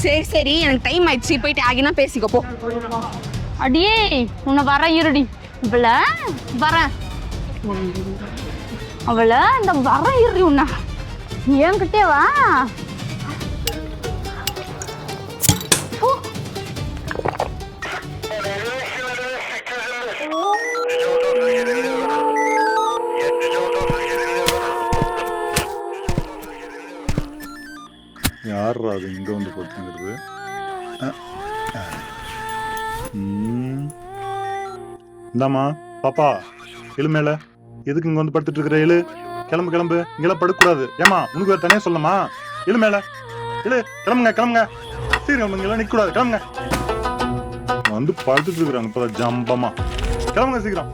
சரி சரி, எனக்கு டைம் ஆயிடுச்சு, போயிட்டு ஆகினா பேசிக்கோ போ. அடியே உன்னை வர இருடி இவள வரேன் அவள இந்த வர இருடி உன்ன என்கிட்டே வா. யாரா அது இங்க வந்து படுத்துங்கிறது? இந்தாமா பாப்பா, எழு மேல. எதுக்கு இங்க வந்து படுத்துட்டு இருக்கிற? எழு, கிளம்பு கிளம்பு, இங்கெல்லாம் படுக்கூடாது. ஏமா உனக்கு வேற தனியா சொல்லமா? எழு மேல, எழு, கிளம்புங்க கிளம்புங்க, சீக்கிரம் இங்கெல்லாம் நிக்க கூடாது, கிளம்புங்க. வந்து படுத்துட்டு இருக்கிறாங்க இப்ப ஜம்பமா. கிளம்புங்க சீக்கிரம்.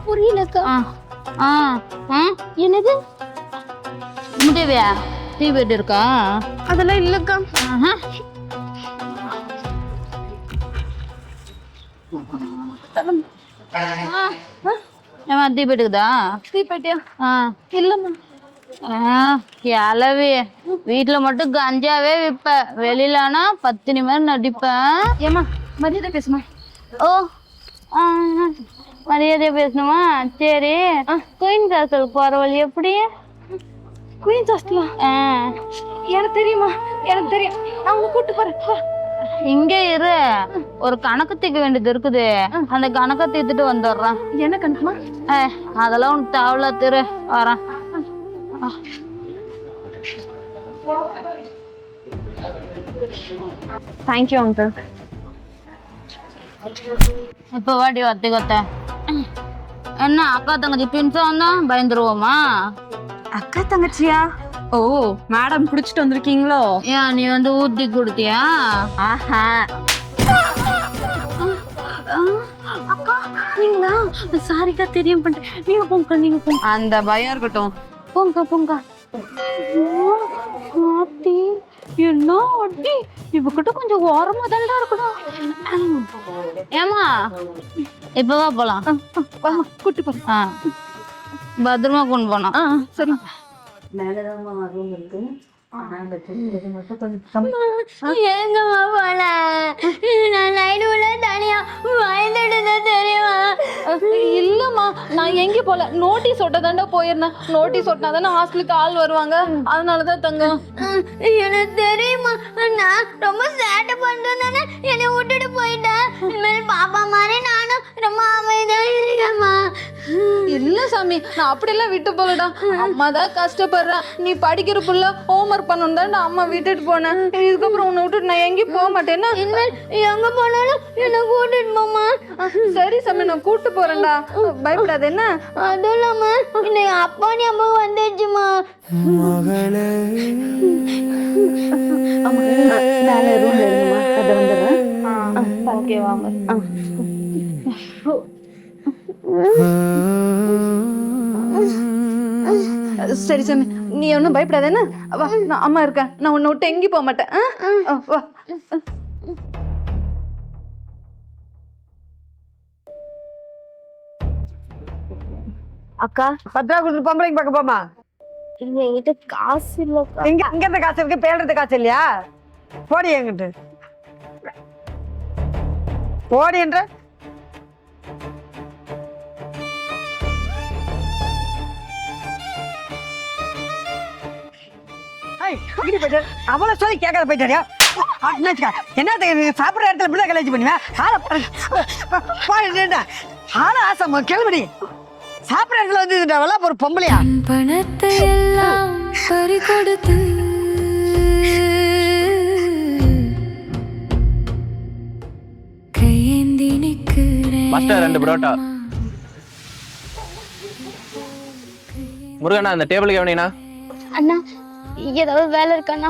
புரியலக்கா. என்னது முதவியா டீ பெட் இருக்கா? அதெல்லாம் இல்லக்கா. ஏமா டீ பெட்டுக்குதா? டீ பெட்டியா? இல்லம்மா. கிளவி வீட்டுல மட்டும் கஞ்சாவே விப்ப, வெளியிலனா 10 மாதிரி நடிப்பேன். ஏமா மரியாதை பேசுமா? ஓ மரியாதையா பேசணுமா? சரி, குயின் ஹாஸ்டல் போற வழி எப்படி? குயின்ஸ் ஹாஸ்டலா? எனக்கு தெரியுமா, எனக்கு தெரியும், நான் உங்க கூட்டு போறேன். இங்க இரு, ஒரு கணக்கு தீக்க வேண்டியது இருக்குது, அந்த கணக்கை தீர்த்துட்டு வந்துடுறேன். என்ன கணக்குமா? அதெல்லாம் உனக்கு தேவையில்ல, திரு வரேன். Thank you uncle. இப்ப வாடி வத்தி கொத்த. என்ன அக்கா தங்கச்சி ட்வின்ஸா வந்தா பயந்துருவோமா? அக்கா தங்கச்சியா? ஓ, மேடம் புடிச்சிட்டு வந்திருக்கீங்களோ? ஏன் நீ வந்து ஊத்தி கொடுத்தியா? ஆஹா. அக்கா நீங்களா? சாரிக்கா, தெரியும் பண்ணிட்டேன். நீங்க போங்க, நீங்க போங்க. அந்த பயம் இருக்கட்டும், போங்க போங்க. ஆத்தி என்ன அடி, இவகிட்ட கொஞ்சம் ஓரமா தான்டா இருக்கணும். ஏமா இப்பவா போலாம்? கூட்டு போறேன். பத்திரமா கொண்டு போனோம். சரி. எங்கம்மா போல நான் நைடுல தனியா பயந்துட்டு தெரியுமா? இல்லம்மா, நான் எங்க போல, நோட்டீஸ் ஒட்ட தாண்டா போயிருந்தேன். நோட்டீஸ் ஒட்டினாதானே ஹாஸ்டலுக்கு ஆள் வருவாங்க, அதனாலதான் தங்கம். எனக்கு தெரியுமா, நான் ரொம்ப சேட்டை பண்றேன்னு என்னை விட்டுட்டு போயிட்டேன். இனிமேல் பாப்பா மாதிரி நானும் ரொம்ப அமைதியா இருக்கேம்மா. இல்ல சாமி, நான் அப்படியெல்லாம் விட்டு போகலடா. அம்மா தான் கஷ்டப்படுறேன், நீ படிக்கிற புள்ள ஹோம்ஒர்க் பண்ணணும் தான்டா அம்மா விட்டுட்டு போனேன். இதுக்கப்புறம் உன்னை விட்டுட்டு நான் எங்கேயும் போக மாட்டேன்னா. இனிமேல் எங்க போனாலும் என்னை கூட்டிட்டு போமா. சரி சாமி, நான் கூட்டு போறேன்டா, பயப்படாது என்ன. அதுவும் இல்லாம இன்னைக்கு அப்பா ஞாபகம் வந்துடுச்சுமா. மேலே ரூம்ல இருக்குமா, அதை வந்துடுறேன். ஓகே வாங்க. சரி சாமி, நீ ஒன்றும் பயப்படாத என்ன. வா, நான் அம்மா இருக்கேன், நான் உன்னை விட்டு எங்கேயும் போக மாட்டேன். வா. அக்கா 10 ரூபா கொடுத்து பொம்பளைக்கு பார்க்க போமா? என்கிட்ட காசு இல்லக்கா. இங்க இருந்து காசு இருக்கு, பேடுறது காசு இல்லையா? போடி என்கிட்ட போடி என்ற. அவ்வளவு சொல்லி கேட்காத போயிட்டாரியா? என்ன சாப்பிட்ற இடத்துல இப்படி கலேஜ் பண்ணுவேன். ஆளை ஆசை கிளம்பி சாப்பிட்ற இடத்துல வந்து ஒரு பொம்பளையா? பணத்தை எல்லாம் பறி கொடுத்து கையேந்தி நிக்கிறேன். மாஸ்டர் 2 புரோட்டா. முருகண்ணா அந்த டேபிள் கவனினா. அண்ணா ஏதாவது வேலை இருக்காண்ணா?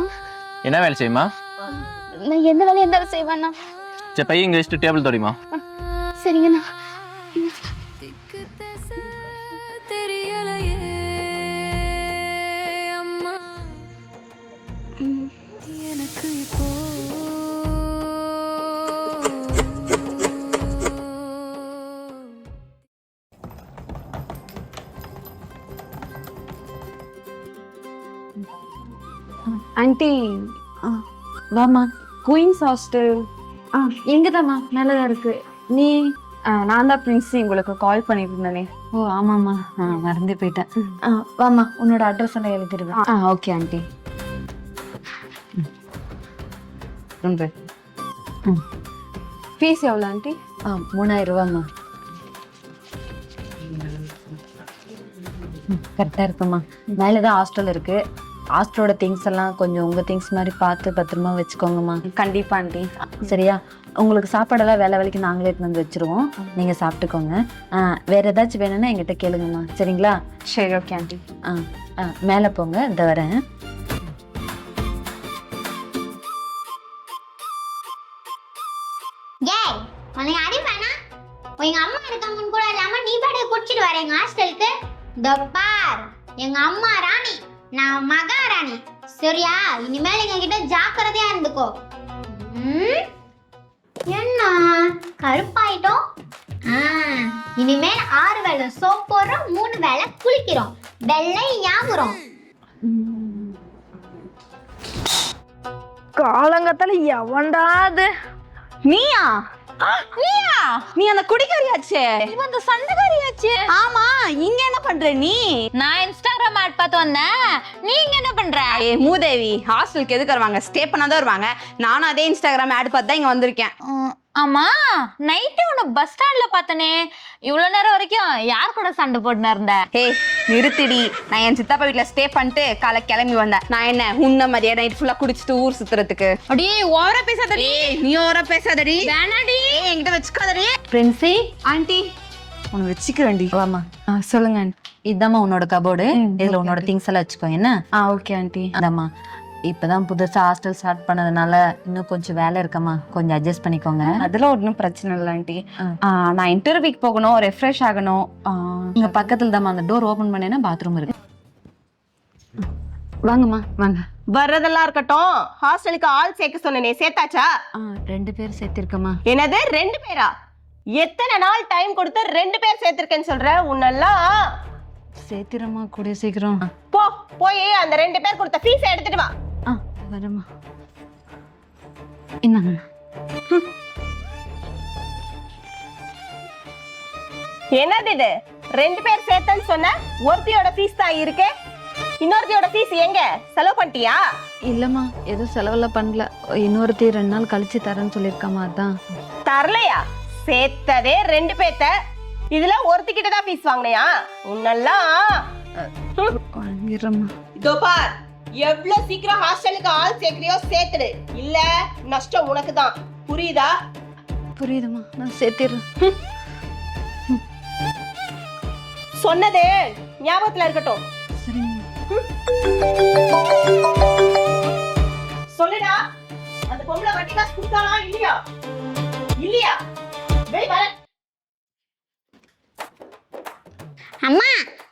என்ன வேலை செய்யுமா? நான் எந்த வேலையை இருந்தாலும் செய்வேண்ணா. சரி பையன் இங்கே வச்சுட்டு டேபிள் தோடிமா. சரிங்கண்ணா. திக்கு திசை தெரியலையே அம்மா எனக்கு இப்போ ஆன்ட்டி வாமா குயின்ஸ் ஹாஸ்டல் எங்கதாம்மா மேலதான் இருக்கு. நீ நான் தான் பிரின்சி, உங்களுக்கு கால் பண்ணிட்டு இருந்தேனே. ஓ ஆமாம்மா, மறந்தே போயிட்டேன். வாமா, உன்னோட அட்ரஸ் எல்லாம் எழுதிடுவேன். Okay aunty. ஃபீஸ் எவ்வளோ ஆண்டி? 3000 ரூபாம்மா. கரெக்டாக இருக்குமா. மேலே தான் ஹாஸ்டல் இருக்கு. ஹாஸ்டலோட திங்ஸ் எல்லாம் கொஞ்சம் உங்கள் திங்ஸ் மாதிரி பார்த்து பத்திரமா வச்சுக்கோங்கம்மா. கண்டிப்பா ஆண்டி. சரியா? உங்களுக்கு சாப்பாடெல்லாம் வேலை வேலைக்கு நாங்களே எடுத்து வந்து வச்சுருவோம், நீங்கள் சாப்பிட்டுக்கோங்க. வேற ஏதாச்சும் வேணும்னா எங்கிட்ட கேளுங்கம்மா. சரிங்களா? சரி ஓகே ஆண்டி. மேலே போங்க, இந்த வரேன். ஏய், உனக்கு அறிவானா? எங்க அம்மா இருக்காங்கன்னு கூட இல்லாம நீ பாட்டு குடிச்சிட்டு வர எங்க ஹாஸ்டலுக்கு. இதோ பார், எங்க அம்மா ராணி, நான் மகாராணி. சரியா? இனிமேல் எங்க கிட்ட ஜாக்கிரதையா இருந்துக்கோ. என்ன கருப்பாயிட்டோம்? இனிமேல் 6 வேளை சோப் போடுறோம், 3 வேளை குளிக்கிறோம். வெள்ளை ஞாபகம். காலங்கத்தால எவன்டாது? நீயா? நீயா? நீ அந்த குடிக்காரியாச்சே, இவன் அந்த சண்டைக்காரியாச்சே. ஆமா, இங்க என்ன பண்ற நீ? நான் இன்ஸ்டாகிராம் ஆட் பார்த்து வந்தேன். நீங்க என்ன பண்ற? ஏ மூதேவி, ஹாஸ்டலுக்கு எதுக்கு வருவாங்க? ஸ்டே பண்ணாதான் வருவாங்க. நானும் அதே இன்ஸ்டாகிராம் ஆட் பார்த்து தான் இங்க வந்திருக்கேன். ஆமா, நைட்டு உன்னை பஸ் ஸ்டாண்ட்ல பார்த்தனே. இவ்வளவு நேரம் வரைக்கும் யார் கூட சண்டை போட்டுன்னு இருந்த? ஏய் நிறுத்திடி. நான் என் சித்தப்பா வீட்டுல ஸ்டே பண்ணிட்டு காலை கிளம்பி வந்தேன். நான் என்ன உன்ன மாதிரியா நைட் ஃபுல்லா குடிச்சிட்டு ஊர் சுத்துறதுக்கு? அடியே ஓவரா பேசாதடி. நீ ஓவரா பேசாதடி. வேணாடி. என்கிட்ட வச்சுக்காதடி. பிரின்சி ஆண்டி உன்னை வச்சுக்கிறேன்டி. வாமா. சொல்லுங்க. இதாம்மா உன்னோட கபோர்டு. இதுல உன்னோட திங்ஸ் எல்லாம் வச்சுக்கோ. என்ன? Okay aunty. அதாம்மா, இப்பதான் புதுசா ஹாஸ்டல் ஸ்டார்ட் பண்ணதுனால இன்னும் கொஞ்சம் வேலை இருக்கம்மா, கொஞ்சம் அட்ஜஸ்ட் பண்ணிக்கோங்க. அதெல்லாம் ஒன்றும் பிரச்சனை இல்லை ஆண்டி. நான் இன்டர்வியூக்கு போகணும், ரெஃப்ரெஷ் ஆகணும். இங்க பக்கத்துல தாம்மா, அந்த டோர் ஓபன் பண்ணேன்னா பாத்ரூம் இருக்கு. வாங்கம்மா வாங்க. வர்றதெல்லாம் இருக்கட்டும், ஹாஸ்டலுக்கு ஆள் சேர்க்க சொன்னனே, சேர்த்தாச்சா? 2 பேர் சேர்த்திருக்கம்மா. என்னது 2 பேரா? எத்தனை நாள் டைம் கொடுத்து 2 பேர் சேர்த்திருக்கேன்னு சொல்ற? உன்னெல்லாம் சேர்த்திரம்மா, கூடிய சீக்கிரம். போய் அந்த 2 பேர் கொடுத்த ஃபீஸ் எடுத்துட்டு வா. வரம்மா. என்னங்க? என்னது இது? 2 பேர் சேர்த்தன்னு சொன்ன, ஒருத்தியோட ஃபீஸ் தான் இருக்கு. இன்னொருத்தியோட ஃபீஸ் எங்க? செலவு பண்ணிட்டியா? இல்லம்மா, எதுவும் செலவெல்லாம் பண்ணல. இன்னொருத்தி 2 நாள் கழிச்சு தரேன்னு சொல்லியிருக்காமா, அதான். தரலையா? சேர்த்ததே 2 பேர்த்த, இதுல ஒருத்திக்கிட்ட தான் ஃபீஸ் வாங்கினியா? உன்னெல்லாம் வாங்கிடுறம்மா. இதோ பார், எவ்வளவு சீக்கிரம் ஹாஸ்டலுக்கு ஆள் சேர்க்கறியோ சேர்த்துடு, இல்ல நஷ்டம் உனக்கு தான். புரியுதா? புரியுதுமா, நான் சேர்த்திடுறேன். சொன்னது ஞாபகத்துல இருக்கட்டும். சரிங்க. சொல்லுடா, அந்த பொம்பளை வட்டி காசு கொடுத்தாளா இல்லையா? இல்லையா? வெய் வர. அம்மா,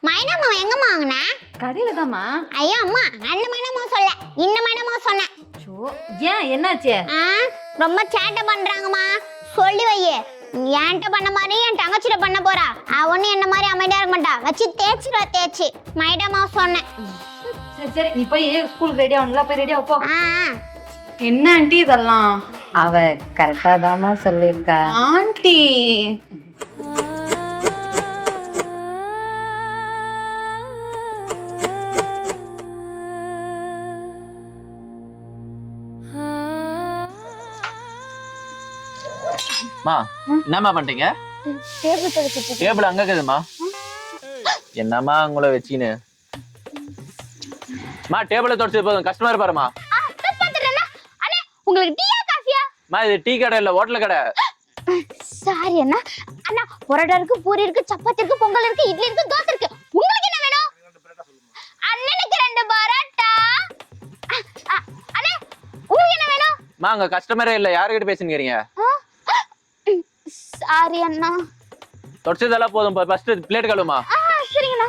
மைனமா எங்கம்மா வாங்கின? கடையில தாம்மா. ஐயோ அம்மா, அந்த மைனமா சொல்ல, இந்த மைனமா சொன்னேன். ஏன் என்னாச்சு? ரொம்ப சேட்டை பண்றாங்கம்மா, சொல்லி வையே. என்கிட்ட பண்ண மாதிரி என் தங்கச்சிட்ட பண்ண போறா. அவனும் என்ன மாதிரி அமைதியா இருக்க மாட்டா, வச்சு தேய்ச்சிடுவா தேய்ச்சி. மைடமா சொன்னேன். சரி சரி, நீ போய் ஸ்கூல் ரெடியா ஒண்ணு போய் ரெடியா போ. என்ன ஆண்டி இதெல்லாம்? அவ கரெக்டா தாமா சொல்லிருக்கா ஆண்டி. மா, என்னம்மா பண்றீங்க? டேபிள் அங்க இருக்குதுமா. என்னம்மா உங்களை வச்சுக்கின்னு? மா, டேபிள தொடச்சு போதும், கஸ்டமர் பாருமா. உங்களுக்கு டீயா காஃபியா? மா, இது டீ கடை இல்ல, ஹோட்டல் கடை. சாரி அண்ணா. அண்ணா, பரோட்டா இருக்கு, பூரி இருக்கு, சப்பாத்தி இருக்கு, பொங்கல் இருக்கு, இட்லி இருக்கு, தோசை இருக்கு. உங்களுக்கு என்ன வேணும்? அண்ணனுக்கு 2 பரோட்டா. அண்ணா, உங்களுக்கு என்ன வேணும்? மா, அங்க கஸ்டமரே இல்ல, யாருக்கிட்ட பேசுறீங்க? சாரி அண்ணா. தொடச்சதெல்லாம் போதும், ஃபர்ஸ்ட் பிளேட் கழுவுமா. சரிங்கண்ணா.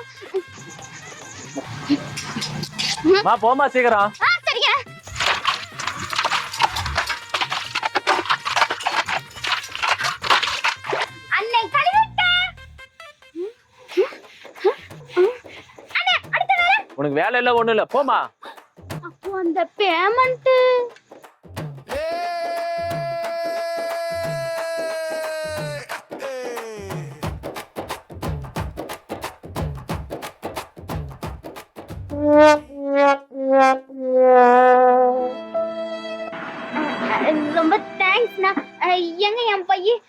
மா போமா சீக்கிரம். சரிங்க. அண்ணே கழுவிட்டேன். அண்ணே அடுத்த வேலை. உனக்கு வேலை இல்ல ஒண்ணும் இல்ல, போமா. அப்போ அந்த பேமெண்ட் ரொம்ப தேங்க்ஸ்ண்ணா. எங்க என் பையன்?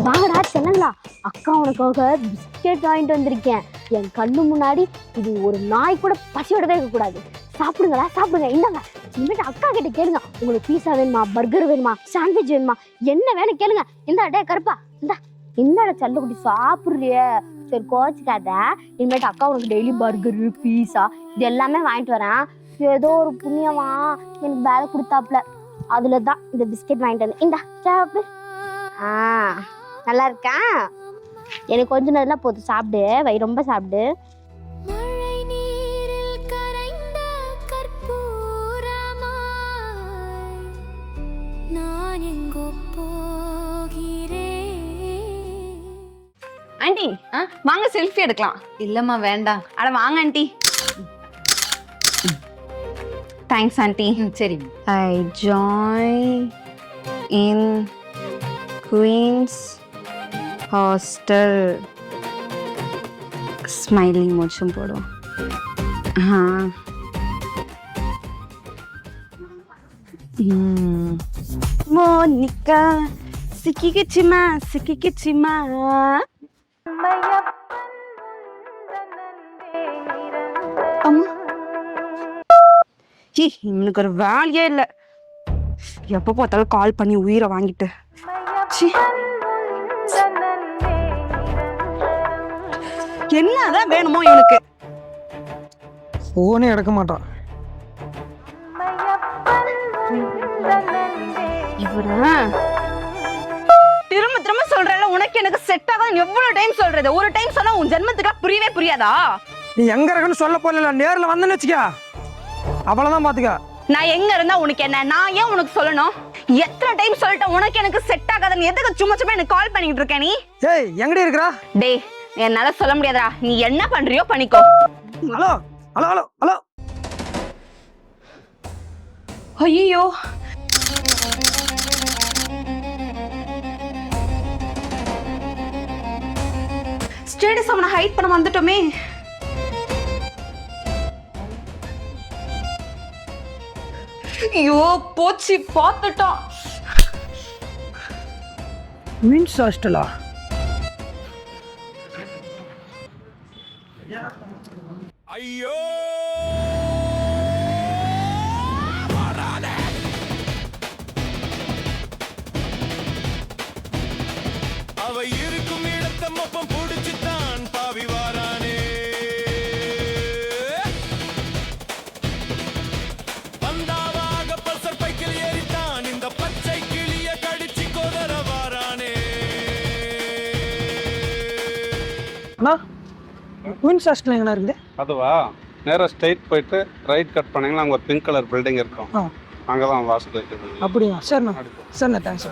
வாங்கடா செல்லங்களா, அக்கா உனக்காக பிஸ்கெட் வாங்கிட்டு வந்திருக்கேன். என் கண்ணு முன்னாடி இது ஒரு நாய் கூட பசியோடவே இருக்க கூடாது. சாப்பிடுங்களா, சாப்பிடுங்க. இந்தாங்க, இனிமேட்டு அக்கா கிட்ட கேளுங்க, உங்களுக்கு பீஸா வேணுமா, பர்கர் வேணுமா, சாண்ட்விச் வேணுமா, என்ன வேணும் கேளுங்க. இந்தா டே கருப்பா, இந்தா என்னடா செல்லக்குட்டி சாப்பிடுறிய? சரி கோச்சிக்காத, இனிமேட்டு அக்கா உனக்கு டெய்லி பர்கரு பீஸா இது எல்லாமே வாங்கிட்டு வரேன். ஏதோ ஒரு புண்ணியமா எனக்கு வேலை கொடுத்தாப்புல, அதுல தான் இந்த பிஸ்கெட் வாங்கிட்டு வந்தேன். இந்தா சாப்பிடு. நல்லா இருக்கா? எனக்கு கொஞ்ச நேரம் போதும், சாப்பிடு, வயிறு ரொம்ப சாப்பிடு. மழை நீரில் கரைந்த கற்பூரமாய் நான் எங்கோ போகிறேன். ஆண்டி வாங்க செல்ஃபி எடுக்கலாம். இல்லம்மா வேண்டாம். அட வாங்க ஆண்டி. Thanks aunty. சரி. I join in Queens hostel. Smiling மோச்சும் போடுவோம். மோனிகா சிக்கிக்கிச்சுமா சிக்கிக்கிச்சுமா. அம்மா இவனுக்கு ஒரு வேலையே இல்லை, எப்போ பார்த்தாலும் கால் பண்ணி உயிரை வாங்கிட்டு. என்னதான் வேணுமோ இவனுக்கு? போனே எடுக்க மாட்டான். இவரா திரும்ப திரும்ப சொல்றேன், உனக்கு எனக்கு செட் ஆகாது. எவ்வளவு டைம் சொல்றது? ஒரு டைம் சொன்னா உன் ஜென்மத்துக்கு புரியவே புரியாதா? நீ எங்க இருக்குன்னு சொல்ல போல, நேர்ல வந்தேன்னு வச்சுக்க, அவ்வளவுதான் பாத்துக்க. நான் எங்க இருந்தா உனக்கு என்ன? நான் ஏன் உனக்கு சொல்லணும்? எத்தனை டைம் சொல்லிட்டேன் உனக்கு எனக்கு செட் ஆகாதுன்னு. எதுக்கு சும்மா சும்மா எனக்கு கால் பண்ணிட்டு இருக்க நீ? ஏய் எங்கடி இருக்கறா? டேய் என்னால சொல்ல முடியாதுடா, நீ என்ன பண்றியோ பண்ணிக்கோ. Hello hello hello hello. ஐயோ ஸ்டேட்டஸ் அவனை ஹைட் பண்ண வந்துட்டோமே. ஐயோ போச்சு, பார்த்துட்டான். மீன்ஸ் ஹாஸ்டலா? ஐயோ அவ இருக்கும் இடத்த மொப்பம் பிடிச்சுத்தான் பாவி வாரானே. பந்தாவாக பல்சர் பைக்கில் ஏறித்தான் இந்த பச்சை கிளிய கடிச்சு கொதற வாரானே. அண்ணா குயின்ஸ் ஹாஸ்டல் எங்கண்ணா இருக்குது? அதுவா, நேராக ஸ்ட்ரைட் போயிட்டு ரைட் கட் பண்ணீங்கன்னா அங்கே ஒரு பிங்க் கலர் பில்டிங் இருக்கும், அங்கே தான் வாசல் இருக்குது. அப்படியா? சரிண்ணா சரிண்ணா, தேங்க்ஸ்.